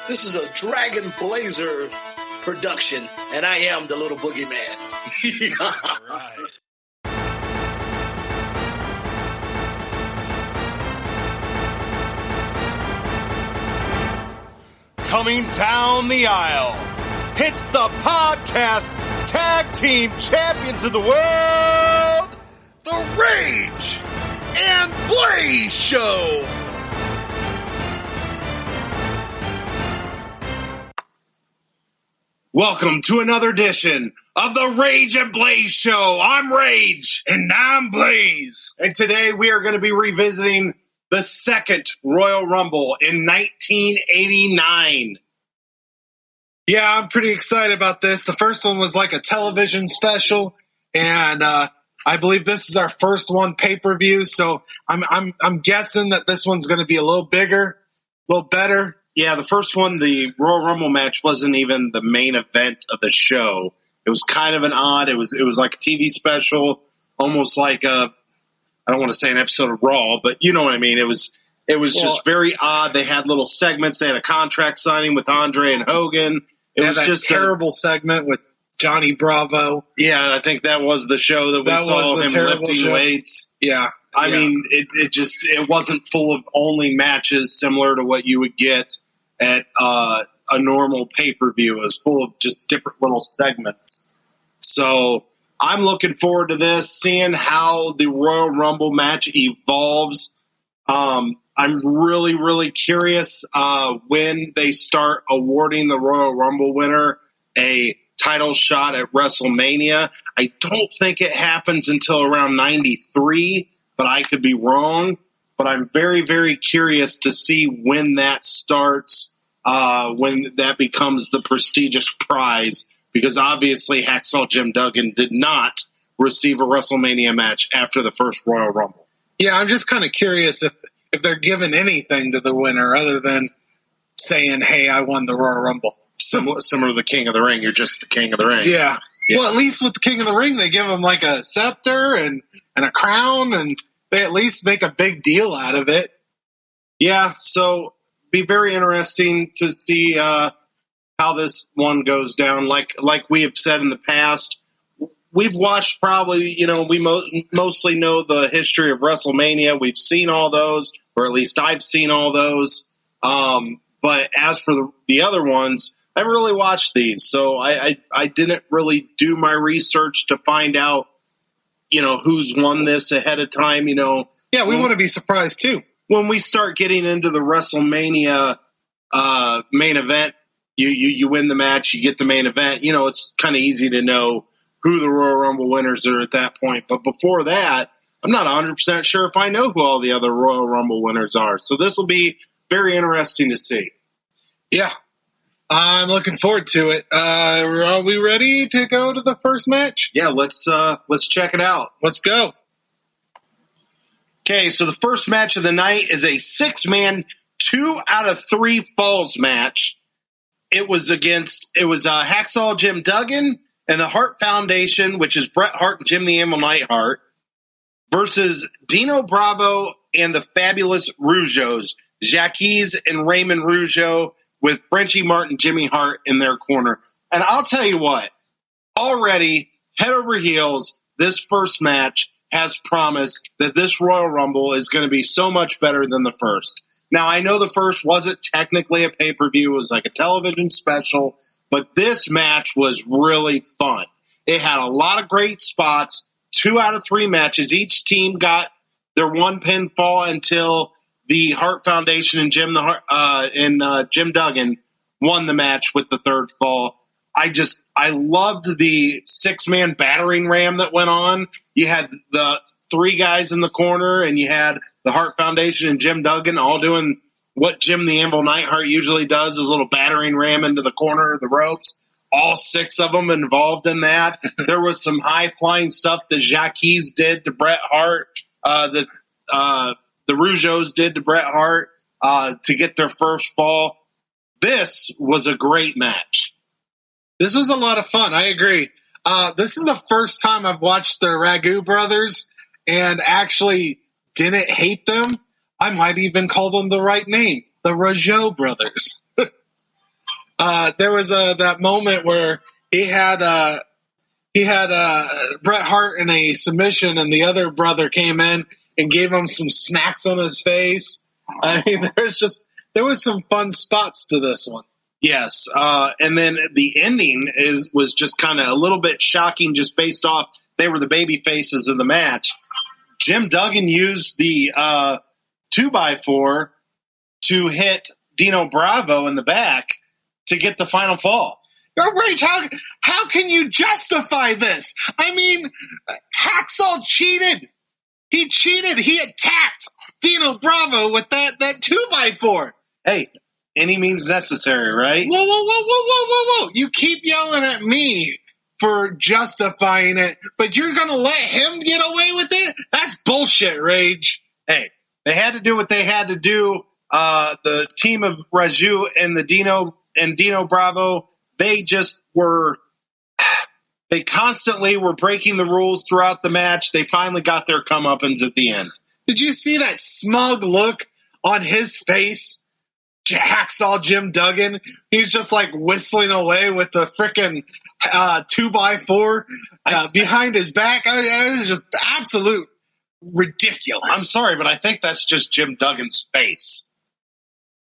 This is a Dragon Blazer production, and I am the little boogeyman. All right. Coming down the aisle, it's the podcast tag team champions of the world, the Rage and Blaze Show. Welcome to another edition of the Rage and Blaze Show. I'm Rage. And I'm Blaze. And today we are going to be revisiting the second Royal Rumble in 1989. Yeah, I'm pretty excited about this. The first one was like a television special, and I believe this is our first one pay-per-view, so I'm guessing that this one's going to be a little bigger, a little better. Yeah, the first one, the Royal Rumble match, wasn't even the main event of the show. It was kind of an odd. It was like a TV special, almost like I don't want to say an episode of Raw, but you know what I mean. It was just very odd. They had little segments. They had a contract signing with Andre and Hogan. It was just a terrible segment with Johnny Bravo. Yeah, I think that was the show that we saw him lifting weights. Yeah. I mean, it wasn't full of only matches similar to what you would get at a normal pay-per-view. It was full of just different little segments. So I'm looking forward to this, seeing how the Royal Rumble match evolves. I'm really, really curious when they start awarding the Royal Rumble winner a title shot at WrestleMania. I don't think it happens until around 93, but I could be wrong. But I'm very, very curious to see when that starts, when that becomes the prestigious prize, because obviously Hacksaw Jim Duggan did not receive a WrestleMania match after the first Royal Rumble. Yeah, I'm just kind of curious if they're giving anything to the winner other than saying, hey, I won the Royal Rumble. Similar to the King of the Ring. You're just the King of the Ring. Yeah. Well, at least with the King of the Ring, they give him like a scepter and a crown, and they at least make a big deal out of it. Yeah, so be very interesting to see how this one goes down. Like we have said in the past, we've watched probably, we mostly know the history of WrestleMania. We've seen all those, or at least I've seen all those. But as for the other ones, I haven't really watched these, so I didn't really do my research to find out, who's won this ahead of time, Yeah, we want to be surprised, too. When we start getting into the WrestleMania main event, you win the match, you get the main event. It's kind of easy to know who the Royal Rumble winners are at that point. But before that, I'm not 100% sure if I know who all the other Royal Rumble winners are. So this will be very interesting to see. Yeah, I'm looking forward to it. Are we ready to go to the first match? Yeah, let's check it out. Let's go. Okay, so the first match of the night is a 6-man, 2 out of 3 falls match. It was Hacksaw Jim Duggan and the Hart Foundation, which is Bret Hart and Jim the Anvil Neidhart, versus Dino Bravo and the Fabulous Rougeaus, Jacques and Raymond Rougeau, with Frenchie Martin, Jimmy Hart in their corner. And I'll tell you what, already, head over heels, this first match has promised that this Royal Rumble is going to be so much better than the first. Now, I know the first wasn't technically a pay-per-view. It was like a television special, but this match was really fun. It had a lot of great spots, 2 out of 3 matches. Each team got their one pinfall until the Hart Foundation and Jim Duggan won the match with the third fall. I loved the 6-man battering ram that went on. You had the 3 guys in the corner, and you had the Hart Foundation and Jim Duggan all doing what Jim the Anvil Neidhart usually does, his little battering ram into the corner of the ropes. All 6 of them involved in that. There was some high-flying stuff that Jacques did to Bret Hart, that the Rougeaus did to Bret Hart to get their first fall. This was a great match. This was a lot of fun. I agree. This is the first time I've watched the Ragu brothers and actually didn't hate them. I might even call them the right name, the Rougeau brothers. There was that moment where he had Bret Hart in a submission, and the other brother came in and gave him some smacks on his face. I mean, there was some fun spots to this one. Yes, and then the ending was just kind of a little bit shocking, just based off they were the baby faces of the match. Jim Duggan used the 2x4 to hit Dino Bravo in the back to get the final fall. Rage, how can you justify this? I mean, Hacksaw cheated. He cheated. He attacked Dino Bravo with that 2x4. Hey, any means necessary, right? Whoa. You keep yelling at me for justifying it, but you're going to let him get away with it? That's bullshit, Rage. Hey, they had to do what they had to do. The team of Raju and Dino Bravo, they constantly were breaking the rules throughout the match. They finally got their comeuppance at the end. Did you see that smug look on his face? Hacksaw Jim Duggan. He's just like whistling away with the frickin' 2x4 behind his back. It was just absolute ridiculous. I'm sorry, but I think that's just Jim Duggan's face.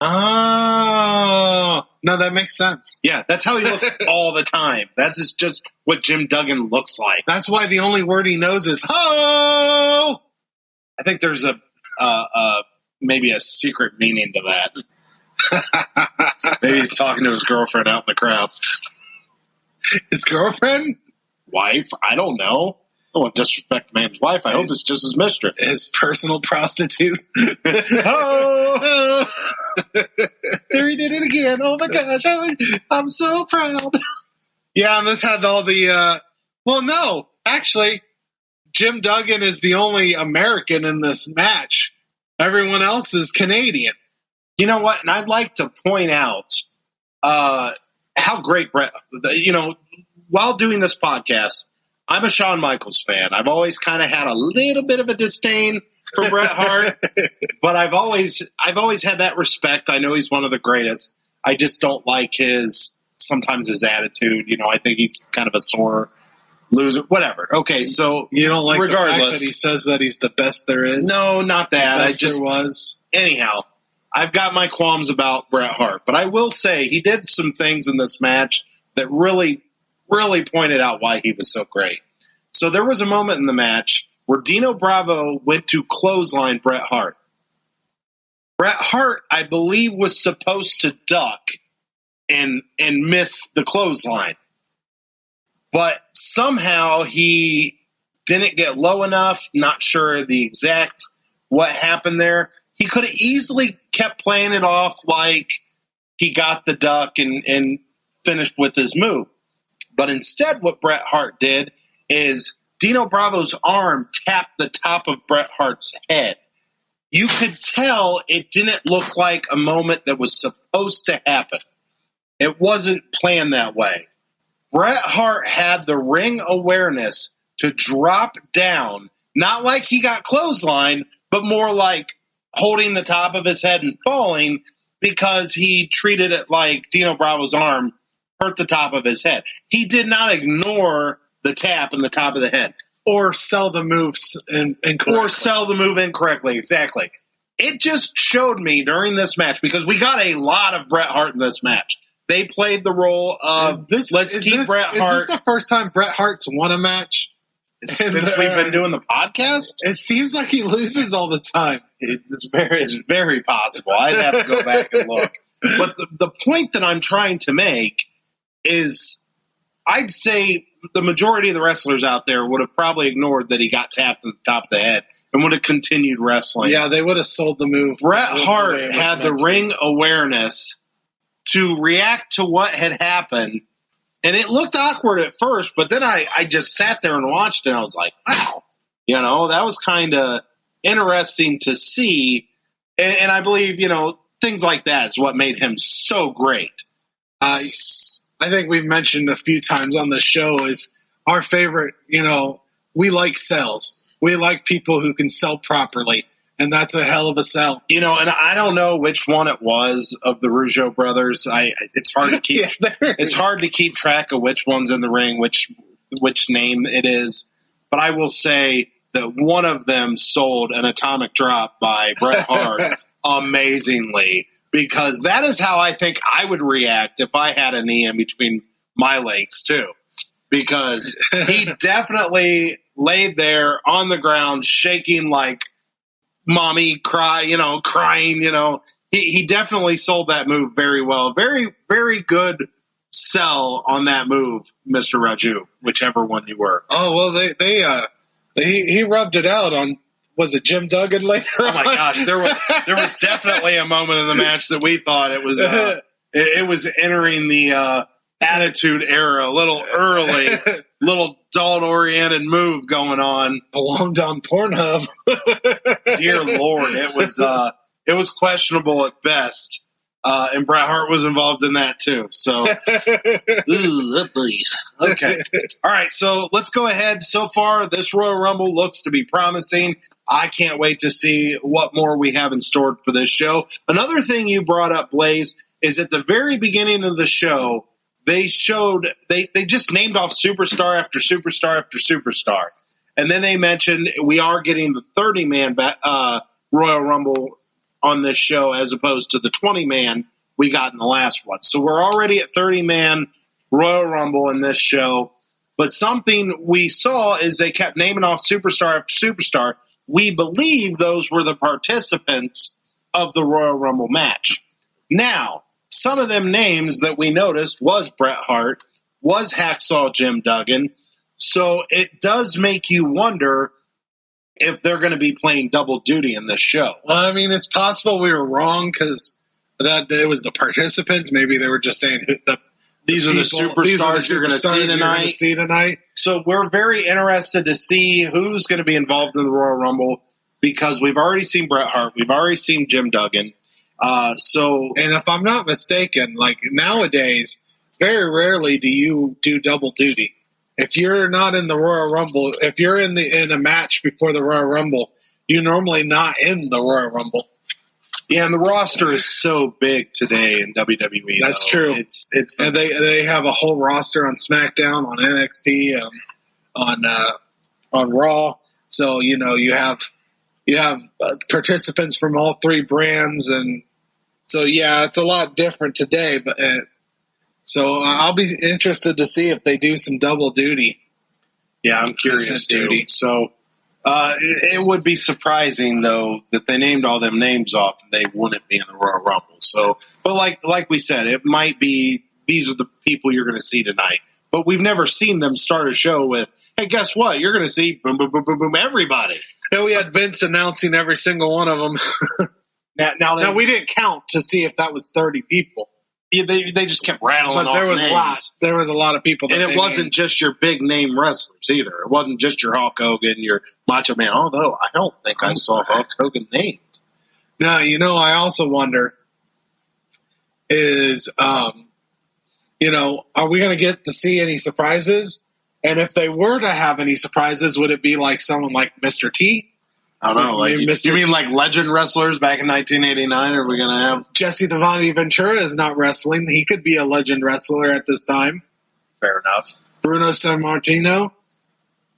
Oh, no, that makes sense. Yeah, that's how he looks all the time. That's just what Jim Duggan looks like. That's why the only word he knows is ho. I think there's maybe a secret meaning to that. Maybe he's talking to his girlfriend out in the crowd. His girlfriend? Wife? I don't know. I don't want to disrespect a man's wife. I hope it's just his mistress. His personal prostitute. Oh! There he did it again. Oh my gosh. I'm so proud. Yeah, and this had all the, well, no, actually, Jim Duggan is the only American in this match. Everyone else is Canadian. You know what? And I'd like to point out how great Bret, while doing this podcast, I'm a Shawn Michaels fan. I've always kind of had a little bit of a disdain for Bret Hart, but I've always had that respect. I know he's one of the greatest. I just don't like sometimes his attitude. I think he's kind of a sore loser. Whatever. Okay, so you don't like regardless, the fact that he says that he's the best there is? No, not that. The best there was. Anyhow, I've got my qualms about Bret Hart, but I will say he did some things in this match that really, really pointed out why he was so great. So there was a moment in the match where Dino Bravo went to clothesline Bret Hart. Bret Hart, I believe, was supposed to duck and miss the clothesline. But somehow he didn't get low enough, not sure the exact what happened there. He could have easily kept playing it off like he got the duck and finished with his move. But instead what Bret Hart did is Dino Bravo's arm tapped the top of Bret Hart's head. You could tell it didn't look like a moment that was supposed to happen. It wasn't planned that way. Bret Hart had the ring awareness to drop down, not like he got clotheslined, but more like holding the top of his head and falling because he treated it like Dino Bravo's arm hurt the top of his head. He did not ignore the tap in the top of the head. Or sell the moves incorrectly. Or sell the move incorrectly, exactly. It just showed me during this match, because we got a lot of Bret Hart in this match. They played the role of, Bret Hart. Is this the first time Bret Hart's won a match? Since we've been doing the podcast? It seems like he loses all the time. It's very possible. I'd have to go back and look. But the point that I'm trying to make is, I'd say the majority of the wrestlers out there would have probably ignored that he got tapped at the top of the head and would have continued wrestling. Yeah, they would have sold the move. Bret Hart had the ring awareness to react to what had happened, and it looked awkward at first, but then I just sat there and watched it, and I was like, wow. That was kind of interesting to see, and I believe, things like that is what made him so great. I think we've mentioned a few times on the show is our favorite, we like sales. We like people who can sell properly. and that's a hell of a sell. And I don't know which one it was of the Rougeau brothers. It's hard to keep. It's hard to keep track of which one's in the ring, which name it is. But I will say that one of them sold an atomic drop by Bret Hart amazingly, because that is how I think I would react if I had a knee in between my legs too. Because he definitely laid there on the ground, shaking like mommy crying. He definitely sold that move very well. Very, very good sell on that move, Mr. Raju, whichever one you were. Oh, well, he rubbed it out on, was it Jim Duggan later? Oh my gosh, there was definitely a moment in the match that we thought it was it was entering the Attitude Era a little early, little adult-oriented move going on. Belonged on Pornhub. Dear Lord, it was questionable at best. And Bret Hart was involved in that too. So, okay. All right. So let's go ahead. So far, this Royal Rumble looks to be promising. I can't wait to see what more we have in store for this show. Another thing you brought up, Blaze, is at the very beginning of the show, they just named off superstar after superstar after superstar. And then they mentioned we are getting the 30-man Royal Rumble on this show as opposed to the 20-man we got in the last one. So we're already at 30-man Royal Rumble in this show. But something we saw is they kept naming off superstar after superstar. We believe those were the participants of the Royal Rumble match. Now, some of them names that we noticed was Bret Hart, was Hacksaw Jim Duggan. So it does make you wonder if they're going to be playing double duty in this show. Well, I mean, it's possible we were wrong because it was the participants. Maybe they were just saying these are the superstars you're going to see tonight. So we're very interested to see who's going to be involved in the Royal Rumble because we've already seen Bret Hart. We've already seen Jim Duggan. And if I'm not mistaken, like nowadays, very rarely do you do double duty. If you're not in the Royal Rumble, if you're in a match before the Royal Rumble, you're normally not in the Royal Rumble. Yeah, and the roster is so big today in WWE. That's true. It's and they have a whole roster on SmackDown, on NXT, on Raw. So you have participants from all three brands, and so yeah, it's a lot different today. But so I'll be interested to see if they do some double duty. Yeah, I'm curious too. So it would be surprising though that they named all them names off and they wouldn't be in the Royal Rumble. So, but like we said, it might be these are the people you're going to see tonight. But we've never seen them start a show with, hey, guess what? You're going to see boom, boom, boom, boom, boom, everybody. And we had Vince announcing every single one of them. Now we didn't count to see if that was 30 people. Yeah, they just kept rattling off names. There was a lot of people. And it wasn't just your big name wrestlers either. It wasn't just your Hulk Hogan, your Macho Man, although I don't think I saw Hulk Hogan named. Now, I also wonder is, are we going to get to see any surprises? And if they were to have any surprises, would it be like someone like Mr. T? I don't know. Like, you mean like legend wrestlers back in 1989? Are we going to have Jesse the Body Ventura is not wrestling. He could be a legend wrestler at this time. Fair enough. Bruno Sammartino,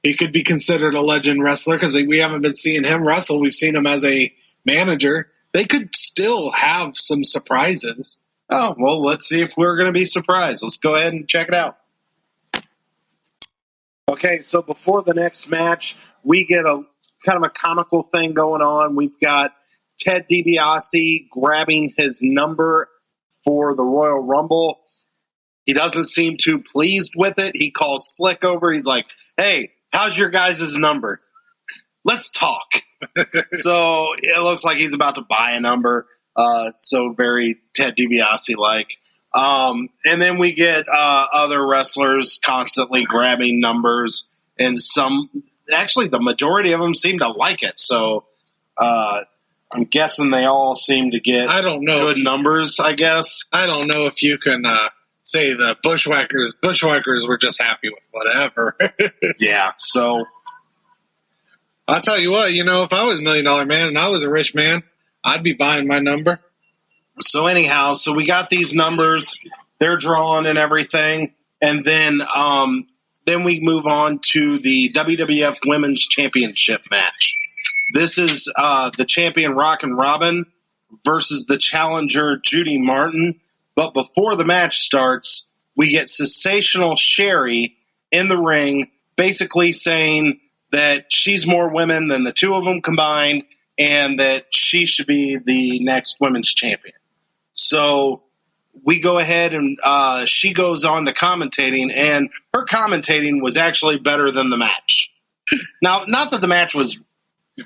he could be considered a legend wrestler because we haven't been seeing him wrestle. We've seen him as a manager. They could still have some surprises. Oh, well, let's see if we're going to be surprised. Let's go ahead and check it out. Okay, so before the next match, we get a kind of a comical thing going on. We've got Ted DiBiase grabbing his number for the Royal Rumble. He doesn't seem too pleased with it. He calls Slick over. He's like, hey, how's your guys' number? Let's talk. So it looks like he's about to buy a number. So very Ted DiBiase-like. And then we get other wrestlers constantly grabbing numbers, and actually the majority of them seem to like it. So I'm guessing they all seem to get good numbers, I guess. I don't know if you can say the Bushwhackers were just happy with whatever. Yeah, so I'll tell you what, if I was $1 Million Man and I was a rich man, I'd be buying my number. So anyhow, so we got these numbers, they're drawn and everything, and then we move on to the WWF Women's Championship match. This is the champion Rockin' Robin versus the challenger Judy Martin. But before the match starts, we get Sensational Sherry in the ring, basically saying that she's more women than the two of them combined, and that she should be the next women's champion. So we go ahead and she goes on to commentating, and her commentating was actually better than the match. Now, not that the match was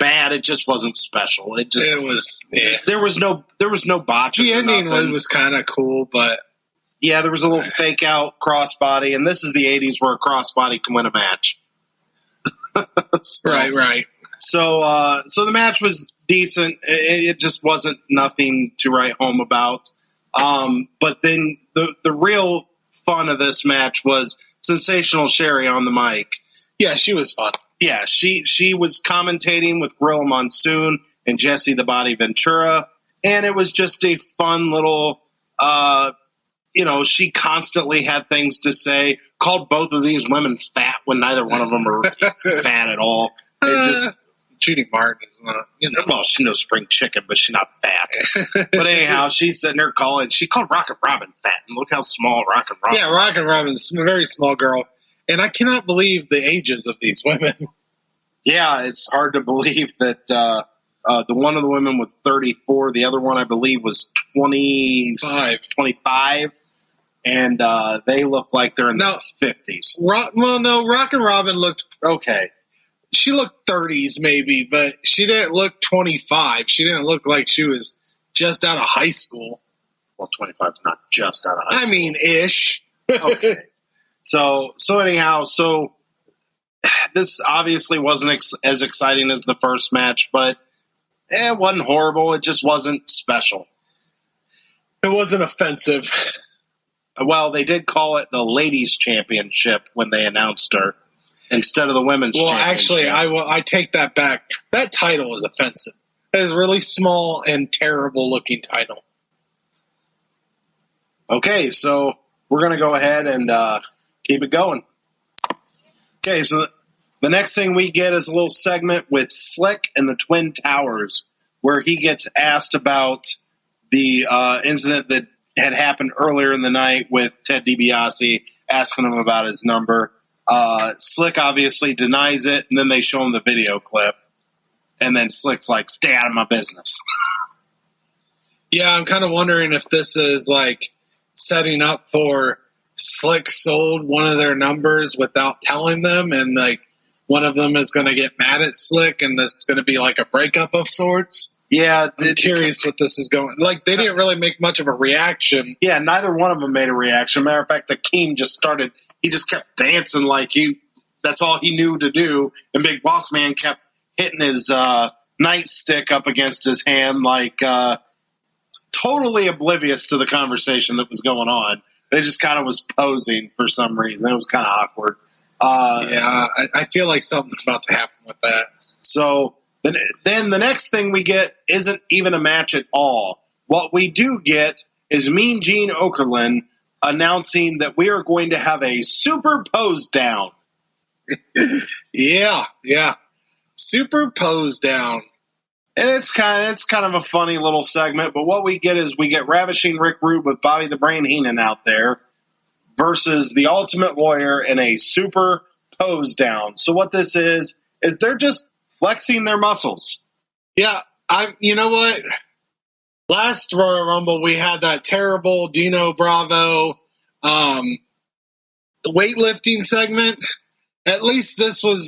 bad, it just wasn't special. There was no botches. The ending was kind of cool, but yeah, there was a little fake out crossbody, and this is the 80s where a crossbody can win a match. Right. So the match was decent. It just wasn't nothing to write home about. But then the real fun of this match was Sensational Sherry on the mic. Yeah, she was fun. Yeah, she was commentating with Gorilla Monsoon and Jesse the Body Ventura, and it was just a fun little, she constantly had things to say, called both of these women fat when neither one of them are fat at all. Judy Martin is not, Well, she's no spring chicken, but she's not fat. But anyhow, she's sitting there she called Rockin' Robin fat, and look how small Rockin' Robin is. Yeah, Rockin' Robin's a very small girl. And I cannot believe the ages of these women. Yeah, it's hard to believe that the one of the women was 34. The other one, I believe, was 25. And they look like they're in their 50s. Rockin' Robin looked okay. She looked 30s maybe, but she didn't look 25. She didn't look like she was just out of high school. Well, 25 is not just out of high school. I mean, ish. Okay. So anyhow, this obviously wasn't as exciting as the first match, but it wasn't horrible. It just wasn't special. It wasn't offensive. Well, they did call it the Ladies' Championship when they announced her instead of the Women's Championship. Well, actually, I take that back. That title is offensive. It is a really small and terrible looking title. Okay, so we're going to go ahead and keep it going. Okay, so the next thing we get is a little segment with Slick and the Twin Towers, where he gets asked about the incident that had happened earlier in the night with Ted DiBiase, asking him about his number. Slick obviously denies it, and then they show him the video clip. And then Slick's like, stay out of my business. Yeah, I'm kind of wondering if this is like setting up for Slick sold one of their numbers without telling them, and like one of them is going to get mad at Slick, and this is going to be like a breakup of sorts. Yeah, I'm curious what this is going. Like, they didn't really make much of a reaction. Yeah, neither one of them made a reaction. Matter of fact, Akeem just kept dancing like that's all he knew to do, and Big Boss Man kept hitting his nightstick up against his hand, like totally oblivious to the conversation that was going on. They just kind of was posing for some reason. It was kind of awkward. I feel like something's about to happen with that. So then the next thing we get isn't even a match at all. What we do get is Mean Gene Okerlund announcing that we are going to have a super pose down. Yeah. Super pose down. And it's kind of a funny little segment, but what we get is we get Ravishing Rick Rude with Bobby the Brain Heenan out there versus the Ultimate Warrior in a super pose down. So what this is they're just flexing their muscles. Yeah, you know what? Last Royal Rumble we had that terrible Dino Bravo weightlifting segment. At least this was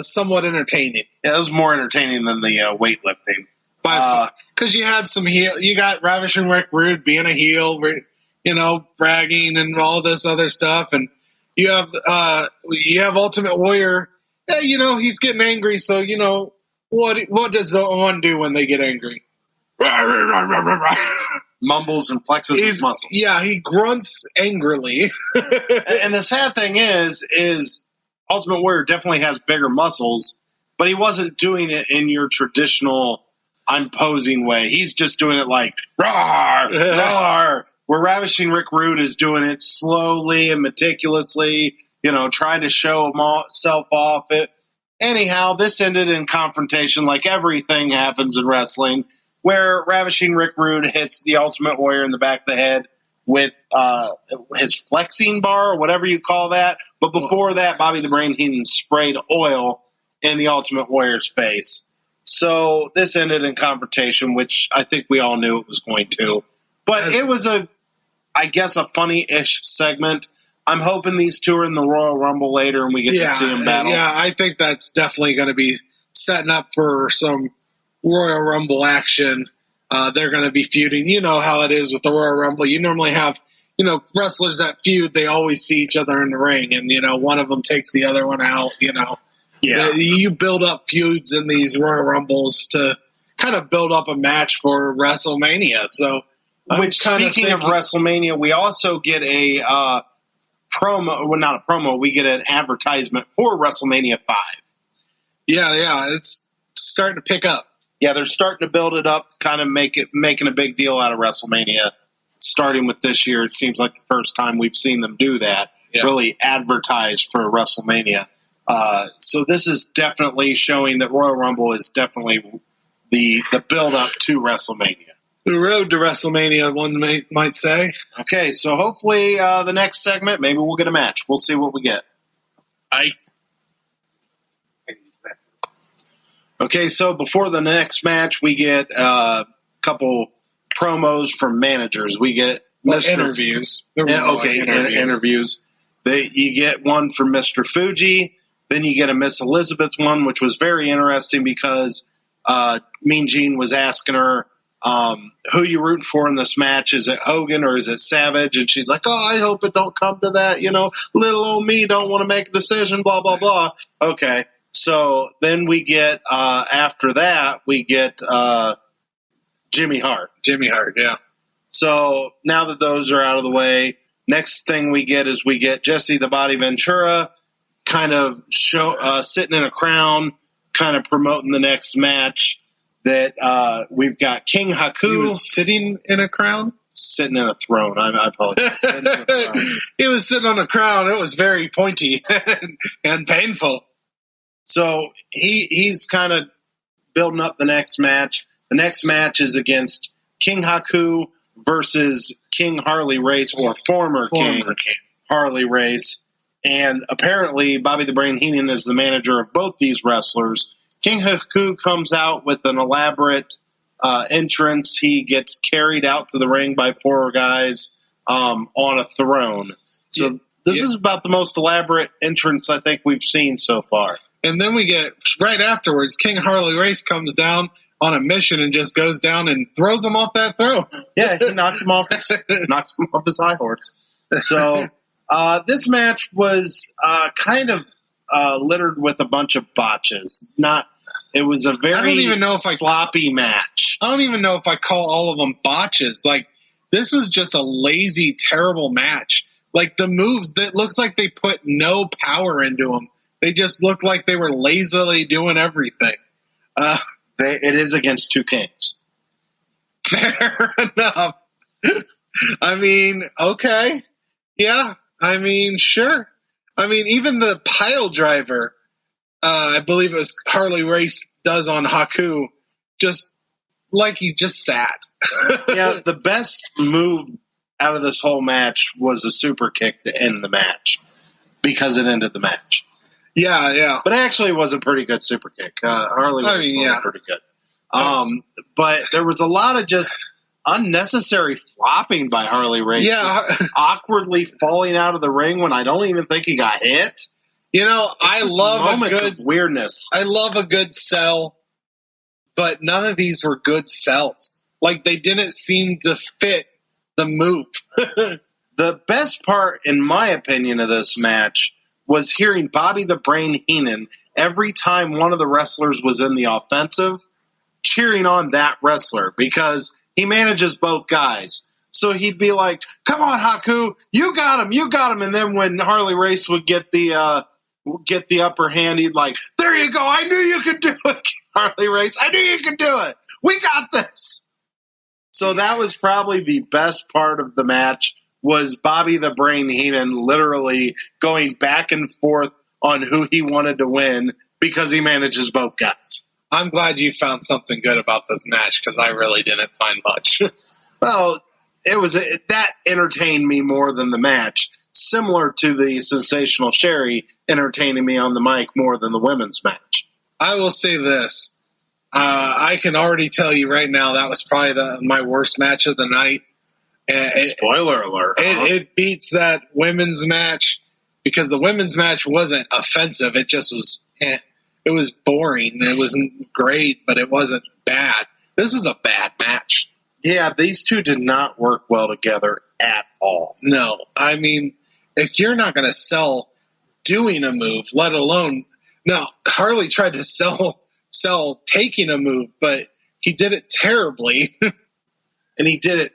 somewhat entertaining. Yeah, it was more entertaining than the weightlifting. Because you had you got Ravishing Rick Rude being a heel, bragging and all this other stuff, and you have Ultimate Warrior. Yeah, he's getting angry. So what does the one do when they get angry? Mumbles and flexes his muscles. Yeah, he grunts angrily. And the sad thing is Ultimate Warrior definitely has bigger muscles, but he wasn't doing it in your traditional I'm posing way. He's just doing it like, roar, roar, where Ravishing Rick Rude is doing it slowly and meticulously, trying to show himself off it. Anyhow, this ended in confrontation like everything happens in wrestling, where Ravishing Rick Rude hits the Ultimate Warrior in the back of the head with his flexing bar or whatever you call that. But before that, Bobby the Brain Heenan sprayed oil in the Ultimate Warrior's face. So this ended in confrontation, which I think we all knew it was going to. But it was I guess a funny-ish segment. I'm hoping these two are in the Royal Rumble later and we get to see them battle. Yeah, I think that's definitely going to be setting up for some Royal Rumble action. They're going to be feuding. You know how it is with the Royal Rumble. You normally have, wrestlers that feud. They always see each other in the ring, and, one of them takes the other one out, Yeah. You build up feuds in these Royal Rumbles to kind of build up a match for WrestleMania. So, speaking of WrestleMania, we also get a promo. Well, not a promo. We get an advertisement for WrestleMania 5. Yeah, it's starting to pick up. Yeah, they're starting to build it up, kind of making a big deal out of WrestleMania. Starting with this year, it seems like the first time we've seen them do that. Yeah. Really advertise for WrestleMania. So this is definitely showing that Royal Rumble is definitely the build-up to WrestleMania. The road to WrestleMania, one might say. Okay, so hopefully the next segment, maybe we'll get a match. We'll see what we get. Okay, so before the next match, we get a couple promos from managers. We get interviews. Interviews. You get one from Mr. Fuji. Then you get a Miss Elizabeth one, which was very interesting because Mean Gene was asking her, who you rooting for in this match? Is it Hogan or is it Savage? And she's like, I hope it don't come to that. Little old me don't want to make a decision, blah, blah, blah. Okay. So then we get, after that, we get Jimmy Hart. Jimmy Hart, yeah. So now that those are out of the way, next thing we get Jesse the Body Ventura kind of sitting in a crown, kind of promoting the next match that we've got King Haku. He was sitting in a crown? Sitting in a throne. I apologize. He was sitting on a crown. It was very pointy and painful. So he's kind of building up the next match. The next match is against King Haku versus King Harley Race, or former King Harley Race. And apparently Bobby the Brain Heenan is the manager of both these wrestlers. King Haku comes out with an elaborate entrance. He gets carried out to the ring by 4 guys on a throne. So this is about the most elaborate entrance I think we've seen so far. And then we get, right afterwards, King Harley Race comes down on a mission and just goes down and throws him off that throne. Yeah, he knocks him off his high horse. So this match was kind of littered with a bunch of botches. It was a very sloppy match. I don't even know if I call all of them botches. Like, this was just a lazy, terrible match. Like, the moves, that looks like they put no power into them. They just looked like they were lazily doing everything. It is against 2 kings. Fair enough. I mean, okay. Yeah. I mean, sure. I mean, even the pile driver, I believe it was Harley Race does on Haku, just like he just sat. Yeah, the best move out of this whole match was a super kick to end the match because it ended the match. Yeah. But actually, it was a pretty good super kick. Harley was pretty good. But there was a lot of just unnecessary flopping by Harley Race. Yeah. Awkwardly falling out of the ring when I don't even think he got hit. I love a good weirdness. I love a good sell, but none of these were good sells. Like, they didn't seem to fit the move. The best part, in my opinion, of this match was hearing Bobby the Brain Heenan every time one of the wrestlers was in the offensive, cheering on that wrestler because he manages both guys. So he'd be like, "Come on, Haku, you got him." And then when Harley Race would get the get the upper hand, he'd like, there you go. I knew you could do it, Harley Race. I knew you could do it. We got this. So that was probably the best part of the match, was Bobby the Brain Heenan literally going back and forth on who he wanted to win because he manages both guys. I'm glad you found something good about this match, because I really didn't find much. Well, that entertained me more than the match, similar to the Sensational Sherry entertaining me on the mic more than the women's match. I will say this. I can already tell you right now that was probably my worst match of the night. Spoiler alert. It beats that women's match, because the women's match wasn't offensive. It just was, it was boring. It wasn't great, but it wasn't bad. This was a bad match. Yeah, these two did not work well together at all. No. I mean, if you're not going to sell doing a move, let alone, no, Harley tried to sell taking a move, but he did it terribly. And he did it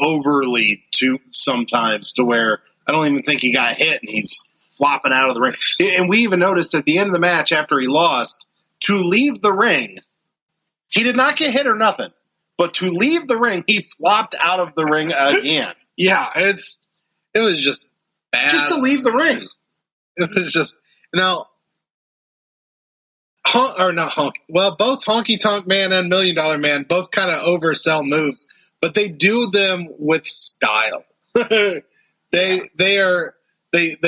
overly too sometimes, to where I don't even think he got hit and he's flopping out of the ring. And we even noticed at the end of the match, after he lost, to leave the ring, he did not get hit or nothing, but to leave the ring, he flopped out of the ring again. Yeah, it was just bad. Just to leave the ring. It was just, now, both Honky Tonk Man and $1 Million Man both kind of oversell moves, but they do them with style. They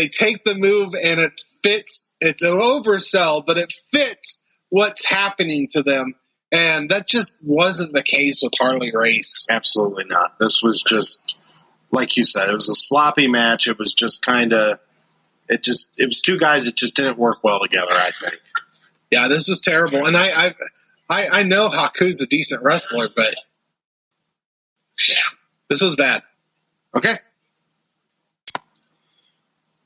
take the move and it fits. It's an oversell, but it fits what's happening to them. And that just wasn't the case with Harley Race. Absolutely not. This was just, like you said, it was a sloppy match. It was just kind of, it was two guys that just didn't work well together, I think. Yeah, this was terrible. And I know Haku's a decent wrestler, but yeah, this was bad.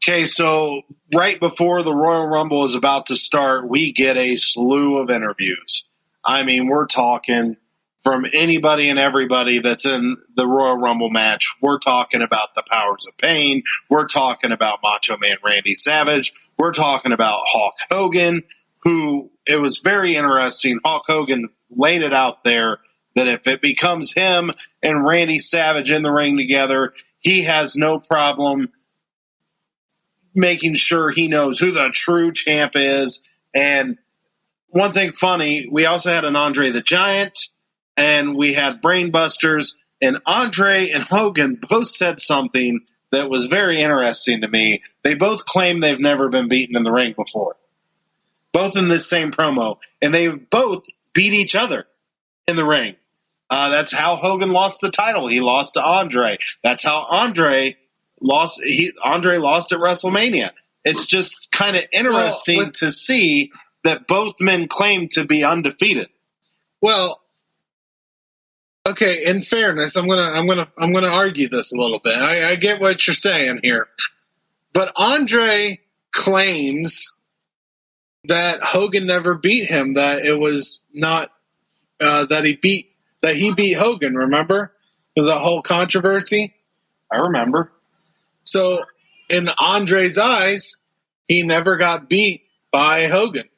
Okay, so right before the Royal Rumble is about to start, we get a slew of interviews. I mean, we're talking from anybody and everybody that's in the Royal Rumble match. We're talking about the Powers of Pain. We're talking about Macho Man Randy Savage. We're talking about Hulk Hogan, who, it was very interesting. Hulk Hogan laid it out there that if it becomes him and Randy Savage in the ring together, he has no problem making sure he knows who the true champ is. And one thing funny, we also had an Andre the Giant, and we had Brainbusters, and Andre and Hogan both said something that was very interesting to me. They both claim they've never been beaten in the ring before. Both in this same promo. And they both beat each other in the ring. That's how Hogan lost the title. He lost to Andre. That's how Andre lost at WrestleMania. It's just kind of interesting to see that both men claim to be undefeated. Well, okay, in fairness, I'm gonna argue this a little bit. I get what you're saying here. But Andre claims that Hogan never beat him, that it was not that he beat Hogan, remember? There's a whole controversy. I remember. So in Andre's eyes, he never got beat by Hogan.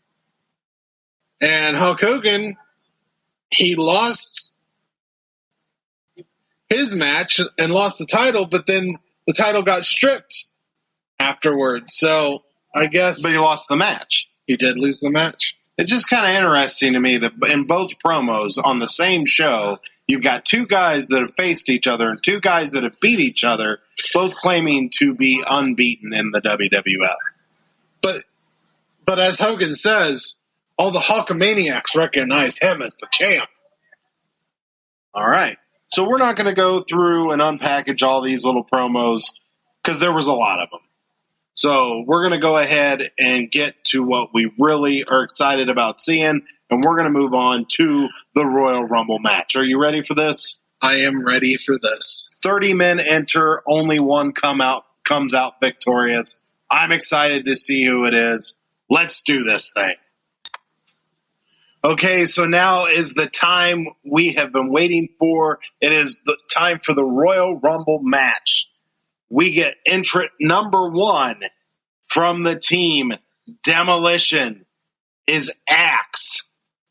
And Hulk Hogan, he lost his match and lost the title, but then the title got stripped afterwards. So I guess... But he lost the match. He did lose the match. It's just kind of interesting to me that in both promos on the same show, you've got two guys that have faced each other and two guys that have beat each other, both claiming to be unbeaten in the WWF. But as Hogan says, all the Hulkamaniacs recognize him as the champ. All right. So we're not going to go through and unpackage all these little promos because there was a lot of them. So we're going to go ahead and get to what we really are excited about seeing, and we're going to move on to the Royal Rumble match. Are you ready for this? I am ready for this. 30 men enter, only one comes out victorious. I'm excited to see who it is. Let's do this thing. Okay, so now is the time we have been waiting for. It is the time for the Royal Rumble match. We get entrant number one from the team Demolition is Axe.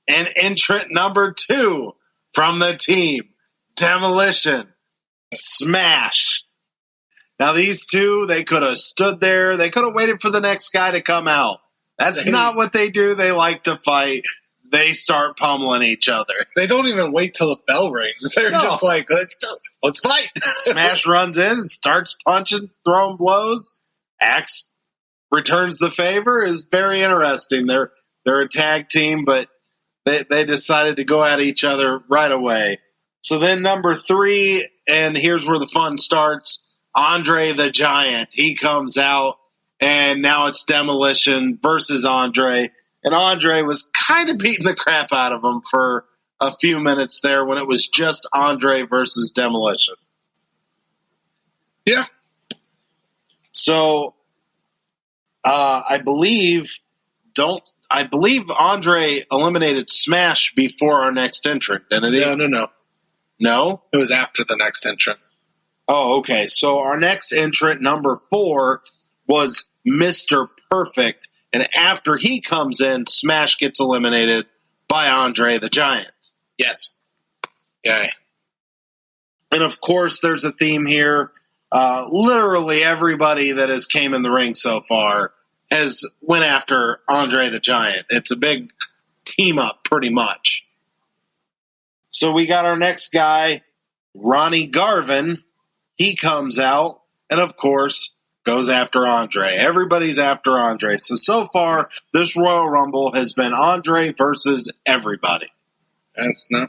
And entrant number 2 from the team Demolition, Smash. Now these two, they could have stood there. They could have waited for the next guy to come out. That's not what they do. They like to fight. They start pummeling each other. They don't even wait till the bell rings. They're just like, let's fight. Smash runs in, starts punching, throwing blows. Axe returns the favor. Is very interesting. They're a tag team, but they decided to go at each other right away. So then number 3, and here's where the fun starts, Andre the Giant. He comes out, and now it's Demolition versus Andre. And Andre was kind of beating the crap out of him for a few minutes there when it was just Andre versus Demolition. Yeah. So I believe Andre eliminated Smash before our next entrant, didn't he? No. No? It was after the next entrant. Oh, okay. So our next entrant, number 4, was Mr. Perfect. And after he comes in, Smash gets eliminated by Andre the Giant. Yes. Yeah. And of course, there's a theme here. Literally everybody that has came in the ring so far has went after Andre the Giant. It's a big team up, pretty much. So we got our next guy, Ronnie Garvin. He comes out, and of course, goes after Andre. Everybody's after Andre. So far, this Royal Rumble has been Andre versus everybody. You're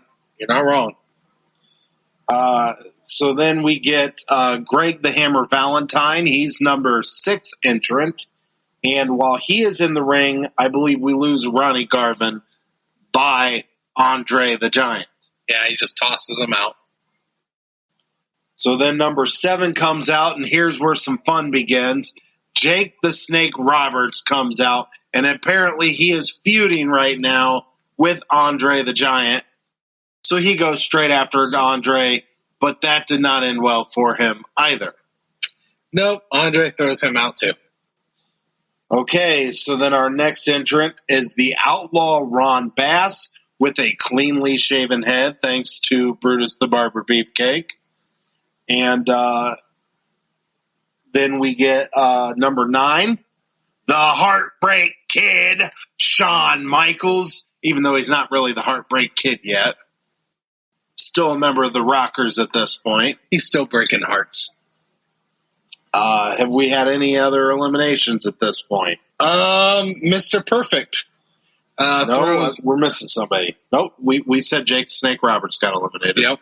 not wrong. So then we get Greg the Hammer Valentine. He's number 6 entrant. And while he is in the ring, I believe we lose Ronnie Garvin by Andre the Giant. Yeah, he just tosses him out. So then number 7 comes out, and here's where some fun begins. Jake the Snake Roberts comes out, and apparently he is feuding right now with Andre the Giant. So he goes straight after Andre, but that did not end well for him either. Nope, Andre throws him out too. Okay, so then our next entrant is the Outlaw Ron Bass with a cleanly shaven head, thanks to Brutus the Barber Beefcake. And then we get number 9, the Heartbreak Kid, Shawn Michaels, even though he's not really the Heartbreak Kid yet. Still a member of the Rockers at this point. He's still breaking hearts. Have we had any other eliminations at this point? Mr. Perfect. No, we're missing somebody. Nope, we said Jake the Snake Roberts got eliminated. Yep.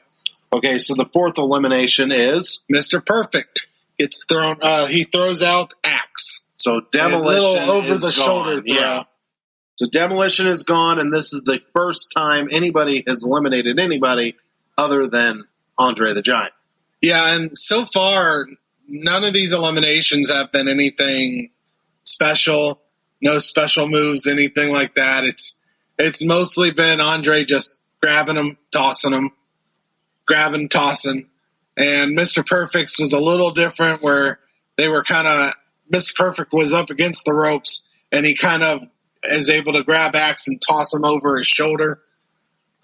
Okay, so the 4th elimination is Mr. Perfect. It's thrown. He throws out Axe. So Demolition a little over is the gone. shoulder throw. Yeah. So Demolition is gone, and this is the first time anybody has eliminated anybody other than Andre the Giant. Yeah, and so far, none of these eliminations have been anything special. No special moves, anything like that. It's mostly been Andre just grabbing him, tossing him, grabbing, tossing. And Mr. Perfect's was a little different where they were Mr. Perfect was up against the ropes and he kind of is able to grab Axe and toss him over his shoulder.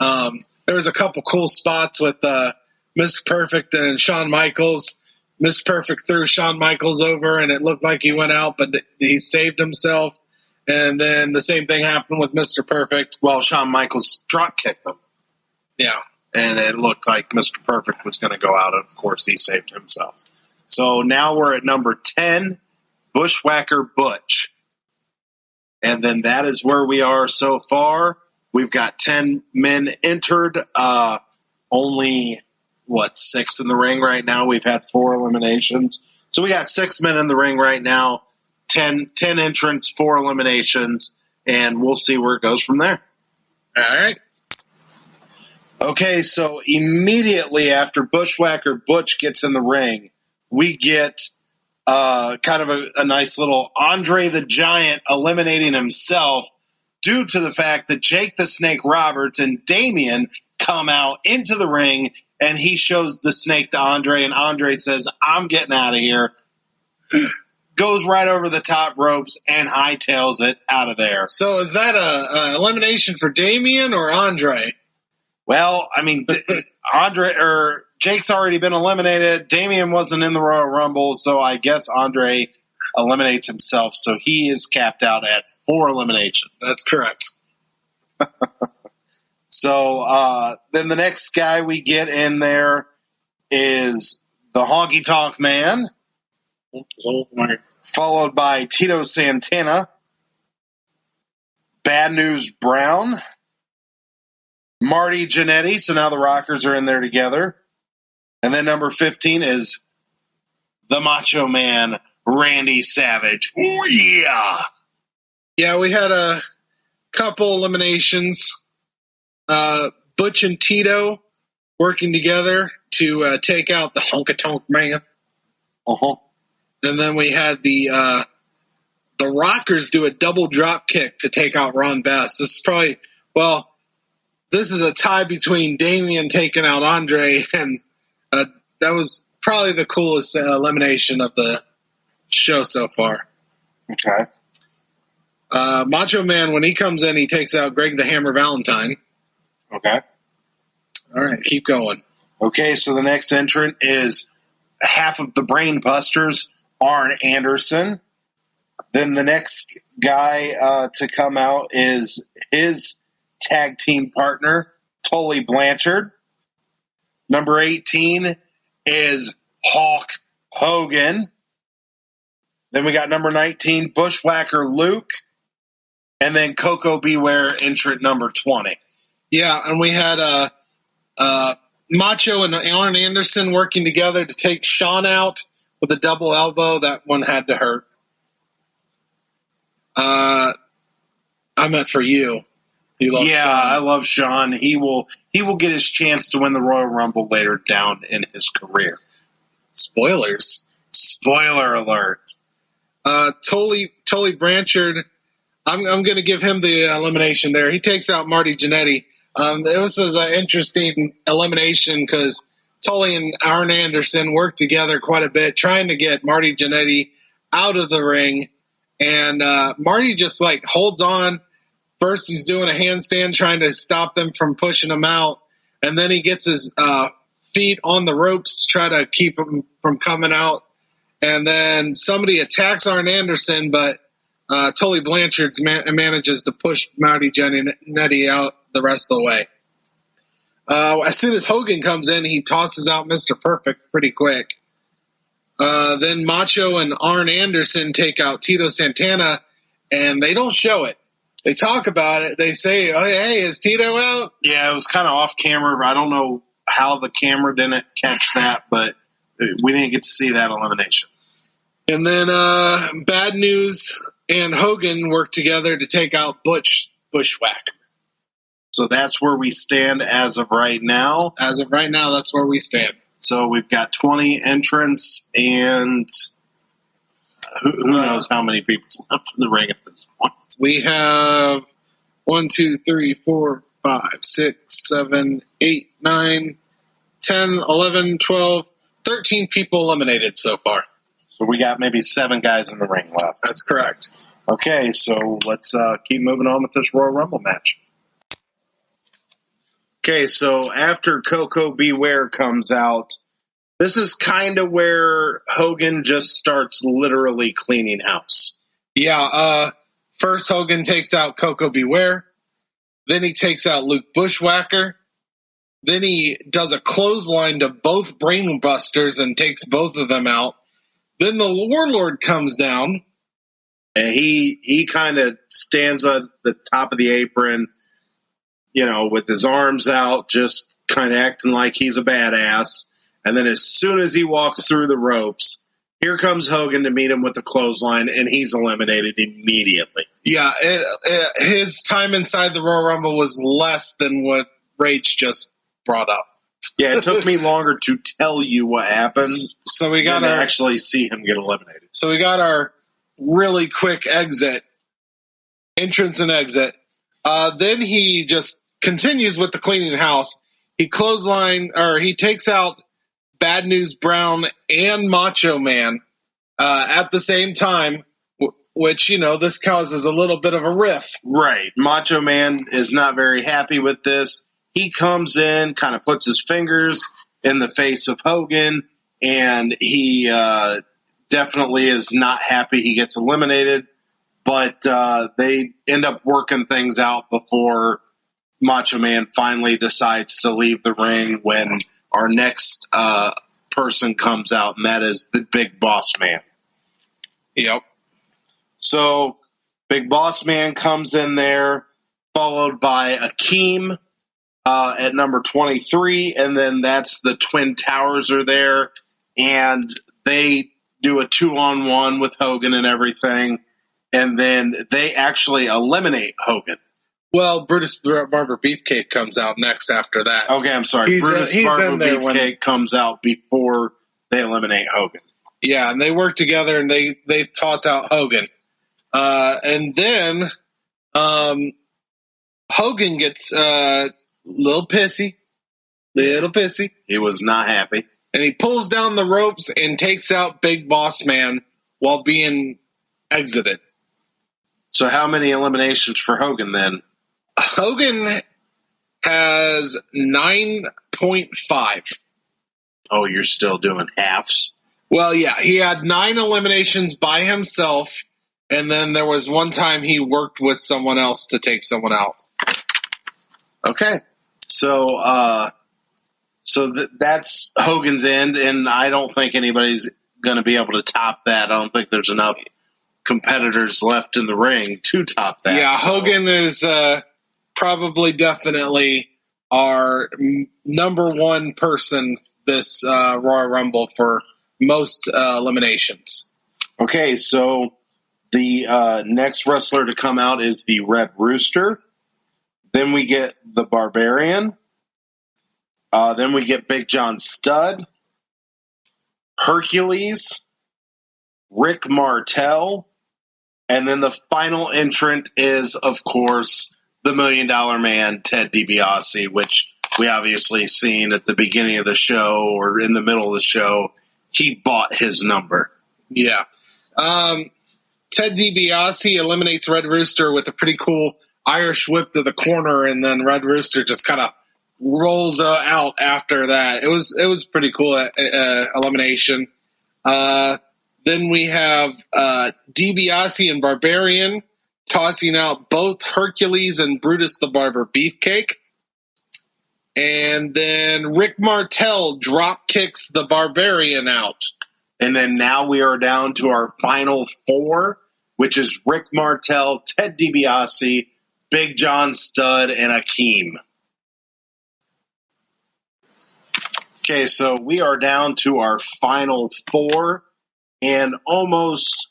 There was a couple cool spots with Mr. Perfect and Shawn Michaels. Mr. Perfect threw Shawn Michaels over and it looked like he went out, but he saved himself. And then the same thing happened with Mr. Perfect. Well, Shawn Michaels drop kicked him. Yeah. And it looked like Mr. Perfect was going to go out. Of course, he saved himself. So now we're at number 10, Bushwhacker Butch. And then that is where we are so far. We've got 10 men entered. Only, 6 in the ring right now? We've had 4 eliminations. So we got 6 men in the ring right now. 10 entrants, 4 eliminations. And we'll see where it goes from there. All right. Okay, so immediately after Bushwhacker Butch gets in the ring, we get kind of a nice little Andre the Giant eliminating himself due to the fact that Jake the Snake Roberts and Damien come out into the ring, and he shows the snake to Andre, and Andre says, I'm getting out of here. goes right over the top ropes and hightails it out of there. So is that a elimination for Damian or Andre? Well, I mean, Jake's already been eliminated. Damian wasn't in the Royal Rumble, so I guess Andre eliminates himself. So he is capped out at 4 eliminations. That's correct. So then the next guy we get in there is the Honky Tonk Man, followed by Tito Santana, Bad News Brown, Marty Jannetty. So now the Rockers are in there together. And then number 15 is the Macho Man, Randy Savage. Oh, yeah. Yeah, we had a couple eliminations. Butch and Tito working together to take out the Honky Tonk Man. Uh-huh. And then we had the Rockers do a double drop kick to take out Ron Bass. This is a tie between Damian taking out Andre, and that was probably the coolest elimination of the show so far. Okay. Macho Man, when he comes in, he takes out Greg the Hammer Valentine. Okay. All right, keep going. Okay, so the next entrant is half of the Brain Busters, Arn Anderson. Then the next guy to come out is his tag team partner, Tully Blanchard. Number 18 is Hulk Hogan. Then we got number 19, Bushwhacker Luke. And then Coco Beware, entrant number 20. Yeah, and we had Macho and Arn Anderson working together to take Sean out with a double elbow. That one had to hurt. I meant for you. You love Yeah, Sean. I love Sean. He will get his chance to win the Royal Rumble later down in his career. Spoilers. Spoiler alert. Tully Blanchard, I'm going to give him the elimination there. He takes out Marty Jannetty. It was an interesting elimination because Tully and Arn Anderson worked together quite a bit trying to get Marty Jannetty out of the ring. And Marty just holds on. First, he's doing a handstand trying to stop them from pushing him out. And then he gets his feet on the ropes to try to keep him from coming out. And then somebody attacks Arn Anderson, but Tully Blanchard manages to push Marty Jannetty out the rest of the way. As soon as Hogan comes in, he tosses out Mr. Perfect pretty quick. Then Macho and Arn Anderson take out Tito Santana, and they don't show it. They talk about it. They say, "Oh, hey, is Tito out?" Yeah, it was kind of off camera. I don't know how the camera didn't catch that, but we didn't get to see that elimination. And then Bad News and Hogan work together to take out Bushwhacker. So that's where we stand as of right now. As of right now, that's where we stand. So we've got 20 entrants, and who knows how many people's left in the ring at this point. We have 1, 2, 3, 4, 5, 6, 7, 8, 9, 10, 11, 12, 13 people eliminated so far. So we got maybe 7 guys in the ring left. That's correct. Okay, so let's keep moving on with this Royal Rumble match. Okay, so after Coco Beware comes out, this is kind of where Hogan just starts literally cleaning house. Yeah, first Hogan takes out Coco Beware. Then he takes out Luke Bushwhacker. Then he does a clothesline to both Brain Busters and takes both of them out. Then the Warlord comes down. And he kind of stands on the top of the apron, with his arms out, just kind of acting like he's a badass. And then as soon as he walks through the ropes, here comes Hogan to meet him with the clothesline, and he's eliminated immediately. Yeah, his time inside the Royal Rumble was less than what Rach just brought up. Yeah, it took me longer to tell you what happened. So we got to actually see him get eliminated. So we got our really quick entrance and exit. Then he just continues with the cleaning house. He takes out Bad News Brown and Macho Man. at the same time, which, this causes a little bit of a riff. Right. Macho Man is not very happy with this. He comes in, kind of puts his fingers in the face of Hogan, and he definitely is not happy he gets eliminated. But they end up working things out before Macho Man finally decides to leave the ring when our next person comes out, and that is the Big Boss Man. Yep. So Big Boss Man comes in there, followed by Akeem at number 23, and then that's the Twin Towers are there, and they do a 2-on-1 with Hogan and everything, and then they actually eliminate Hogan. Well, Brutus Barber Beefcake comes out next after that. Okay, I'm sorry. Brutus Barber Beefcake comes out before they eliminate Hogan. Yeah, and they work together, and they toss out Hogan. And then Hogan gets little pissy. He was not happy. And he pulls down the ropes and takes out Big Boss Man while being exited. So how many eliminations for Hogan then? Hogan has 9.5. Oh, you're still doing halves? Well, yeah, he had 9 eliminations by himself, and then there was one time he worked with someone else to take someone out. Okay. So that's Hogan's end, and I don't think anybody's going to be able to top that. I don't think there's enough competitors left in the ring to top that. Yeah, so Hogan is probably definitely our number one person this Royal Rumble for most eliminations. Okay, so the next wrestler to come out is the Red Rooster. Then we get the Barbarian. Then we get Big John Studd, Hercules, Rick Martel, and then the final entrant is, of course, the $1 Million Man, Ted DiBiase, which we obviously seen at the beginning of the show or in the middle of the show. He bought his number. Yeah. Ted DiBiase eliminates Red Rooster with a pretty cool Irish whip to the corner, and then Red Rooster just kind of rolls out after that. It was pretty cool elimination. Then we have DiBiase and Barbarian tossing out both Hercules and Brutus the Barber Beefcake. And then Rick Martel drop kicks the Barbarian out. And then now we are down to our final 4, which is Rick Martel, Ted DiBiase, Big John Studd, and Akeem. Okay, so we are down to our final 4, and almost,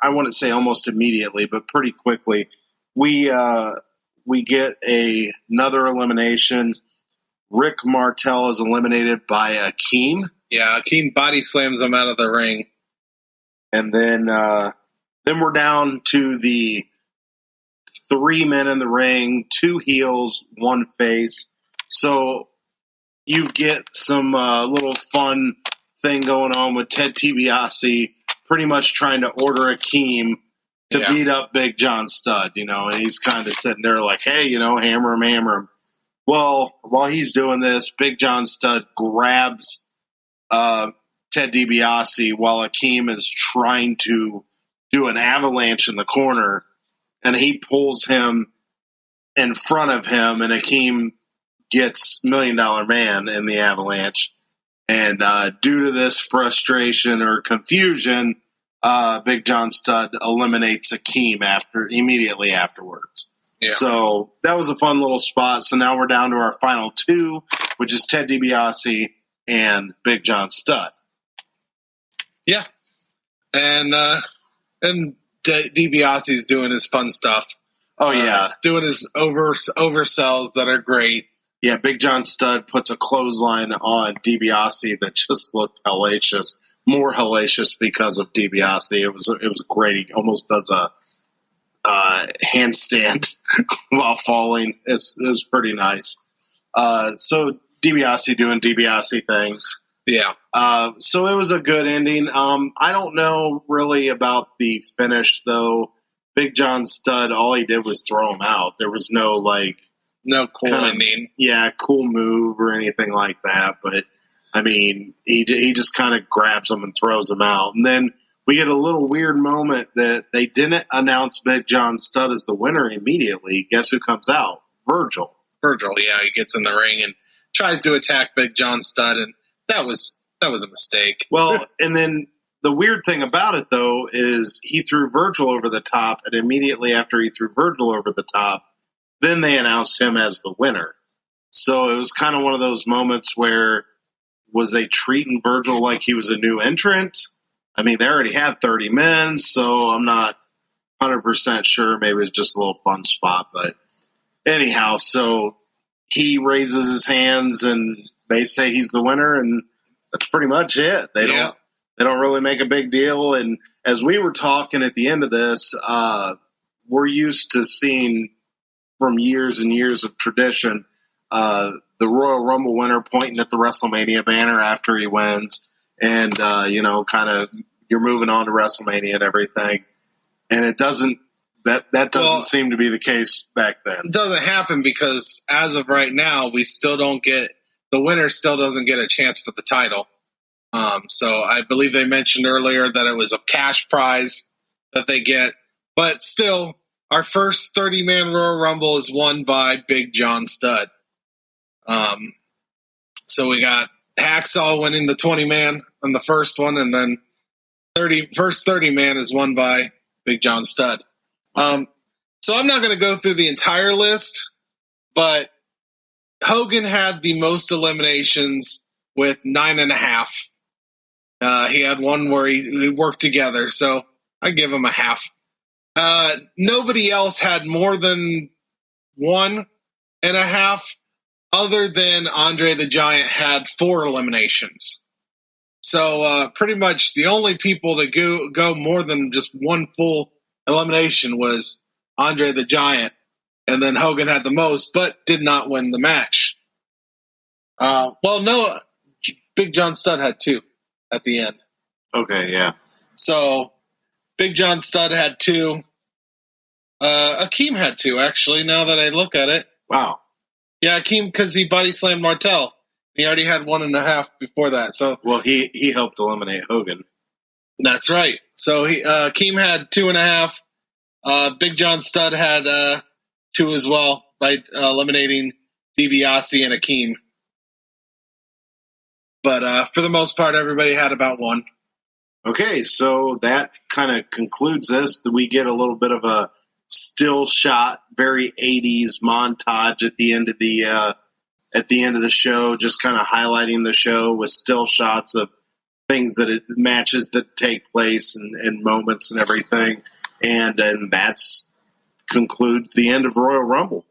I wouldn't say almost immediately, but pretty quickly, we get another elimination. Rick Martel is eliminated by Akeem. Yeah, Akeem body slams him out of the ring. And then we're down to the 3 men in the ring, 2 heels, 1 face. So you get some little fun thing going on with Ted DiBiase pretty much trying to order Akeem to beat up Big John Studd, and he's kind of sitting there like, hey, hammer him. Well, while he's doing this, Big John Studd grabs Ted DiBiase while Akeem is trying to do an avalanche in the corner, and he pulls him in front of him, and Akeem gets $1 Million Man in the avalanche. And due to this frustration or confusion, Big John Studd eliminates Akeem immediately afterwards. Yeah. So that was a fun little spot. So now we're down to our final 2, which is Ted DiBiase and Big John Studd. Yeah. And DiBiase's doing his fun stuff. Oh, yeah. He's doing his oversells that are great. Yeah, Big John Studd puts a clothesline on DiBiase that just looked hellacious. More hellacious because of DiBiase. It was great. He almost does a handstand while falling. It was pretty nice. So DiBiase doing DiBiase things. Yeah. So it was a good ending. I don't know really about the finish, though. Big John Studd, all he did was throw him out. There was no, no cool ending. Cool move or anything like that. But, I mean, he just kind of grabs him and throws him out. And then we get a little weird moment that they didn't announce Big John Studd as the winner immediately. Guess who comes out? Virgil, yeah, he gets in the ring and tries to attack Big John Studd, and that was a mistake. Well, and then the weird thing about it, though, is he threw Virgil over the top, and immediately after he threw Virgil over the top, then they announced him as the winner. So it was kind of one of those moments where, was they treating Virgil like he was a new entrant? I mean, they already had 30 men, so I'm not 100% sure. Maybe it was just a little fun spot. But anyhow, so he raises his hands, and they say he's the winner, and that's pretty much it. They don't really make a big deal. And as we were talking at the end of this, we're used to seeing from years and years of tradition, the Royal Rumble winner pointing at the WrestleMania banner after he wins, and kind of you're moving on to WrestleMania and everything. And it doesn't. That doesn't seem to be the case back then. It doesn't happen because as of right now, we still don't get the winner. Still doesn't get a chance for the title. So I believe they mentioned earlier that it was a cash prize that they get, but still, our first 30-man Royal Rumble is won by Big John Studd. So we got Hacksaw winning the 20-man on the first one, and then first 30-man is won by Big John Studd. So I'm not going to go through the entire list, but Hogan had the most eliminations with 9.5. He had one where he worked together, so I give him a half. Nobody else had more than 1.5, other than Andre the Giant had 4 eliminations. So pretty much the only people to go more than just one full elimination was Andre the Giant, and then Hogan had the most, but did not win the match. No, Big John Studd had 2 at the end. Okay, yeah. So Big John Studd had 2. Akeem had 2, actually, now that I look at it. Wow. Yeah, Akeem, because he body slammed Martel. He already had 1.5 before that. So he helped eliminate Hogan. That's right. So Akeem had 2.5. Big John Studd had 2 as well by eliminating DiBiase and Akeem. But for the most part, everybody had about 1. Okay, so that kind of concludes this. We get a little bit of a still shot, very 80s montage at the end of the show, just kind of highlighting the show with still shots of things matches that take place and moments and everything. And that's concludes the end of Royal Rumble.